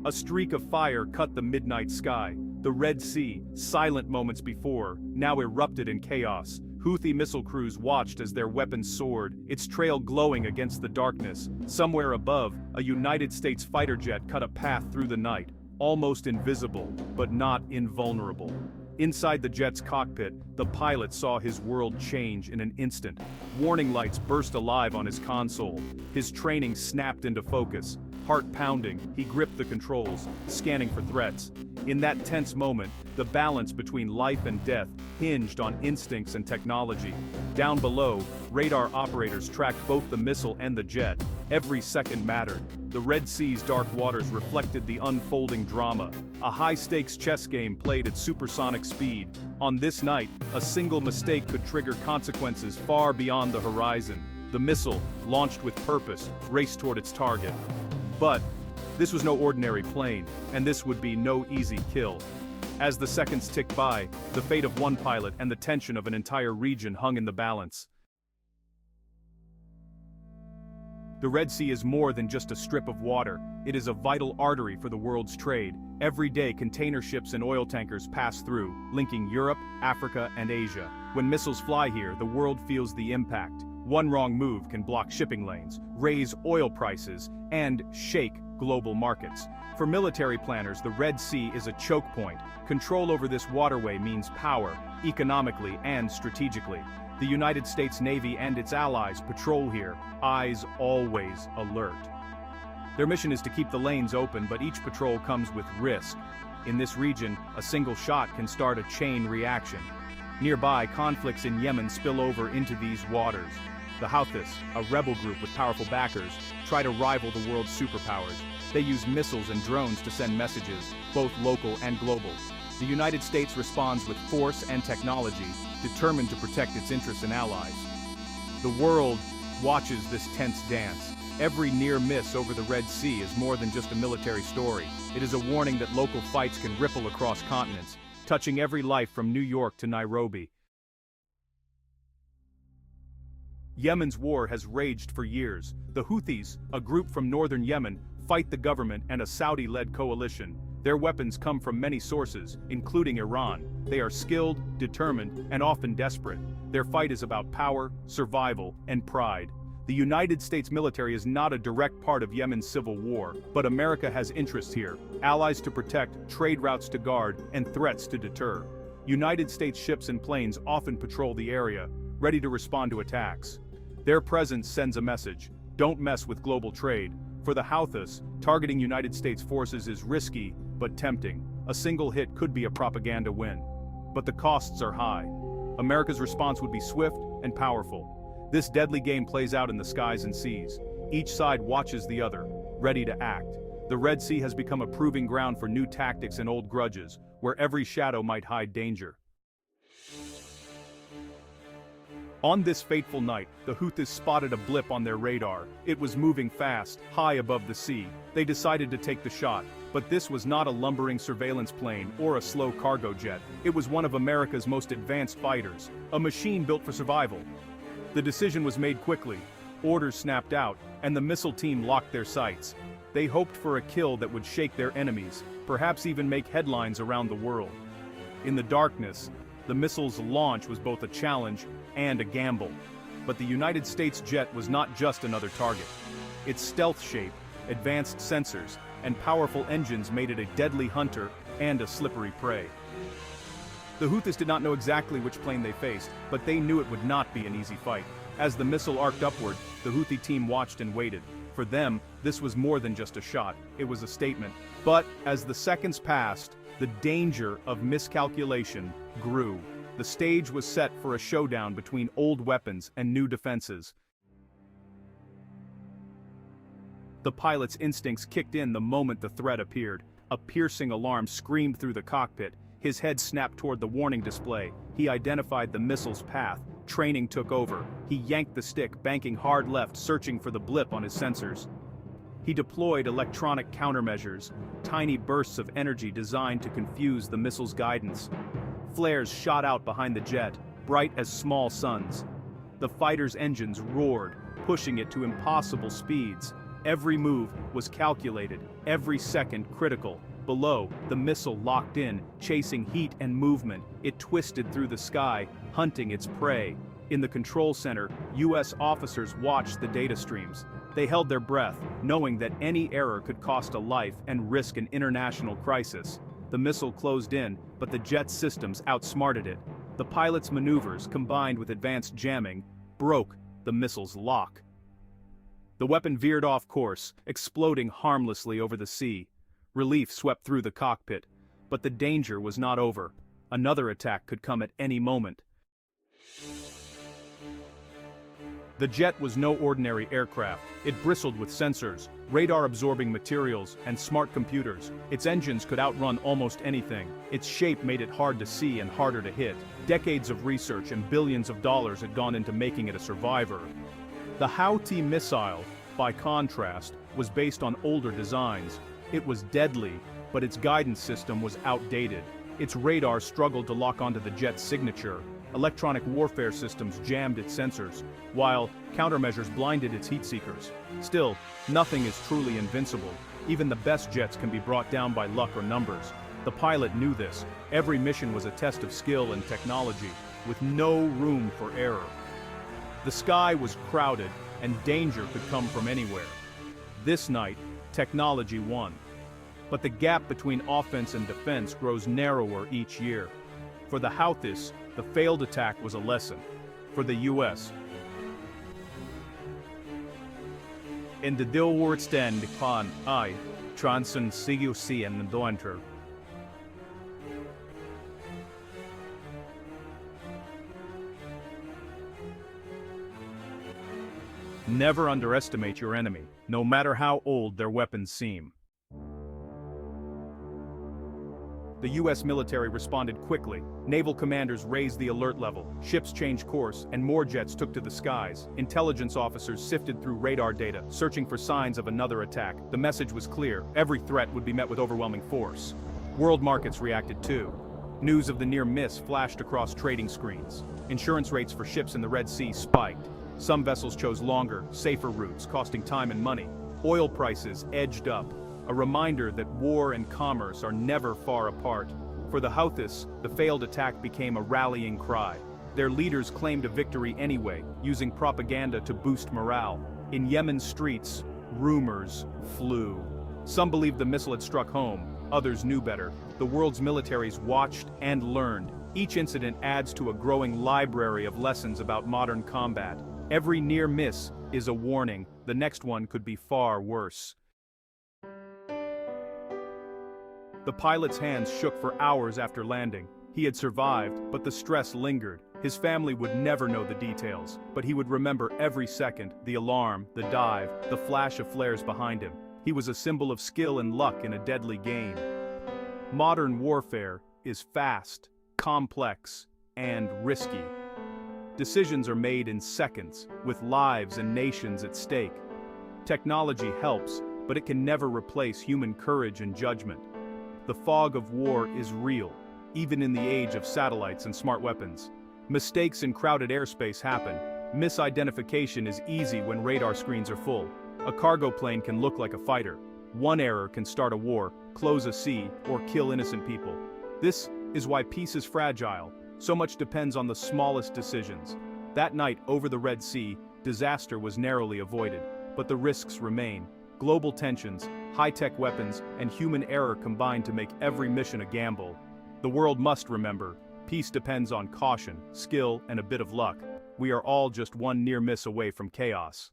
A streak of fire cut the midnight sky. The Red Sea, silent moments before, now erupted in chaos. Houthi missile crews watched as their weapons soared, its trail glowing against the darkness. Somewhere above, a United States fighter jet cut a path through the night, almost invisible, but not invulnerable. Inside the jet's cockpit, the pilot saw his world change in an instant. Warning lights burst alive on his console. His training snapped into focus. Heart pounding, he gripped the controls, scanning for threats. In that tense moment, the balance between life and death hinged on instincts and technology. Down below, radar operators tracked both the missile and the jet. Every second mattered. The Red Sea's dark waters reflected the unfolding drama. A high-stakes chess game played at supersonic speed. On this night, a single mistake could trigger consequences far beyond the horizon. The missile, launched with purpose, raced toward its target. But this was no ordinary plane, and this would be no easy kill. As the seconds ticked by, the fate of one pilot and the tension of an entire region hung in the balance. The Red Sea is more than just a strip of water. It is a vital artery for the world's trade. Every day container ships and oil tankers pass through, linking Europe, Africa, and Asia. When missiles fly here, the world feels the impact. One wrong move can block shipping lanes, raise oil prices, and shake global markets. For military planners, the Red Sea is a choke point. Control over this waterway means power, economically and strategically. The United States Navy and its allies patrol here, eyes always alert. Their mission is to keep the lanes open, but each patrol comes with risk. In this region, a single shot can start a chain reaction. Nearby, conflicts in Yemen spill over into these waters. The Houthis, a rebel group with powerful backers, try to rival the world's superpowers. They use missiles and drones to send messages, both local and global. The United States responds with force and technology, determined to protect its interests and allies. The world watches this tense dance. Every near miss over the Red Sea is more than just a military story. It is a warning that local fights can ripple across continents, touching every life from New York to Nairobi. Yemen's war has raged for years. The Houthis, a group from northern Yemen, fight the government and a Saudi-led coalition. Their weapons come from many sources, including Iran. They are skilled, determined, and often desperate. Their fight is about power, survival, and pride. The United States military is not a direct part of Yemen's civil war, but America has interests here, allies to protect, trade routes to guard, and threats to deter. United States ships and planes often patrol the area, ready to respond to attacks. Their presence sends a message: don't mess with global trade. For the Houthis, targeting United States forces is risky, but tempting. A single hit could be a propaganda win. But the costs are high. America's response would be swift and powerful. This deadly game plays out in the skies and seas. Each side watches the other, ready to act. The Red Sea has become a proving ground for new tactics and old grudges, where every shadow might hide danger. On this fateful night, the Houthis spotted a blip on their radar. It was moving fast, high above the sea. They decided to take the shot, but this was not a lumbering surveillance plane or a slow cargo jet. It was one of America's most advanced fighters, a machine built for survival. The decision was made quickly. Orders snapped out, and the missile team locked their sights. They hoped for a kill that would shake their enemies, perhaps even make headlines around the world. In the darkness, the missile's launch was both a challenge and a gamble. But the United States jet was not just another target. Its stealth shape, advanced sensors, and powerful engines made it a deadly hunter and a slippery prey. The Houthis did not know exactly which plane they faced, but they knew it would not be an easy fight. As the missile arced upward, the Houthi team watched and waited. For them, this was more than just a shot, it was a statement. But as the seconds passed, the danger of miscalculation grew. The stage was set for a showdown between old weapons and new defenses. The pilot's instincts kicked in the moment the threat appeared. A piercing alarm screamed through the cockpit. His head snapped toward the warning display. He identified the missile's path. Training took over. He yanked the stick, banking hard left, searching for the blip on his sensors. He deployed electronic countermeasures, tiny bursts of energy designed to confuse the missile's guidance. Flares shot out behind the jet, bright as small suns. The fighter's engines roared, pushing it to impossible speeds. Every move was calculated, every second critical. Below, the missile locked in, chasing heat and movement. It twisted through the sky, hunting its prey. In the control center, U.S. officers watched the data streams. They held their breath, knowing that any error could cost a life and risk an international crisis. The missile closed in, but the jet's systems outsmarted it. The pilot's maneuvers, combined with advanced jamming, broke the missile's lock. The weapon veered off course, exploding harmlessly over the sea. Relief swept through the cockpit, but the danger was not over. Another attack could come at any moment. The jet was no ordinary aircraft. It bristled with sensors, radar-absorbing materials, and smart computers. Its engines could outrun almost anything. Its shape made it hard to see and harder to hit. Decades of research and billions of dollars had gone into making it a survivor. The Houthi missile, by contrast, was based on older designs. It was deadly, but its guidance system was outdated. Its radar struggled to lock onto the jet's signature. Electronic warfare systems jammed its sensors, while countermeasures blinded its heat seekers. Still, nothing is truly invincible. Even the best jets can be brought down by luck or numbers. The pilot knew this. Every mission was a test of skill and technology, with no room for error. The sky was crowded, and danger could come from anywhere. This night, technology won. But the gap between offense and defense grows narrower each year. For the Houthis, the failed attack was a lesson. For the U.S., in the deelwoordstand pan I, transen CUC and the doenter. Never underestimate your enemy, no matter how old their weapons seem. The U.S. military responded quickly. Naval commanders raised the alert level, ships changed course, and more jets took to the skies. Intelligence officers sifted through radar data, searching for signs of another attack. The message was clear: every threat would be met with overwhelming force. World markets reacted too. News of the near miss flashed across trading screens. Insurance rates for ships in the Red Sea spiked. Some vessels chose longer, safer routes, costing time and money. Oil prices edged up. A reminder that war and commerce are never far apart. For the Houthis, the failed attack became a rallying cry. Their leaders claimed a victory anyway, using propaganda to boost morale. In Yemen's streets, rumors flew. Some believed the missile had struck home, others knew better. The world's militaries watched and learned. Each incident adds to a growing library of lessons about modern combat. Every near miss is a warning. The next one could be far worse. The pilot's hands shook for hours after landing. He had survived, but the stress lingered. His family would never know the details, but he would remember every second, the alarm, the dive, the flash of flares behind him. He was a symbol of skill and luck in a deadly game. Modern warfare is fast, complex, and risky. Decisions are made in seconds, with lives and nations at stake. Technology helps, but it can never replace human courage and judgment. The fog of war is real, even in the age of satellites and smart weapons. Mistakes in crowded airspace happen. Misidentification is easy when radar screens are full. A cargo plane can look like a fighter. One error can start a war, close a sea, or kill innocent people. This is why peace is fragile. So much depends on the smallest decisions. That night over the Red Sea, disaster was narrowly avoided, but the risks remain. Global tensions, high-tech weapons, and human error combine to make every mission a gamble. The world must remember, peace depends on caution, skill, and a bit of luck. We are all just one near miss away from chaos.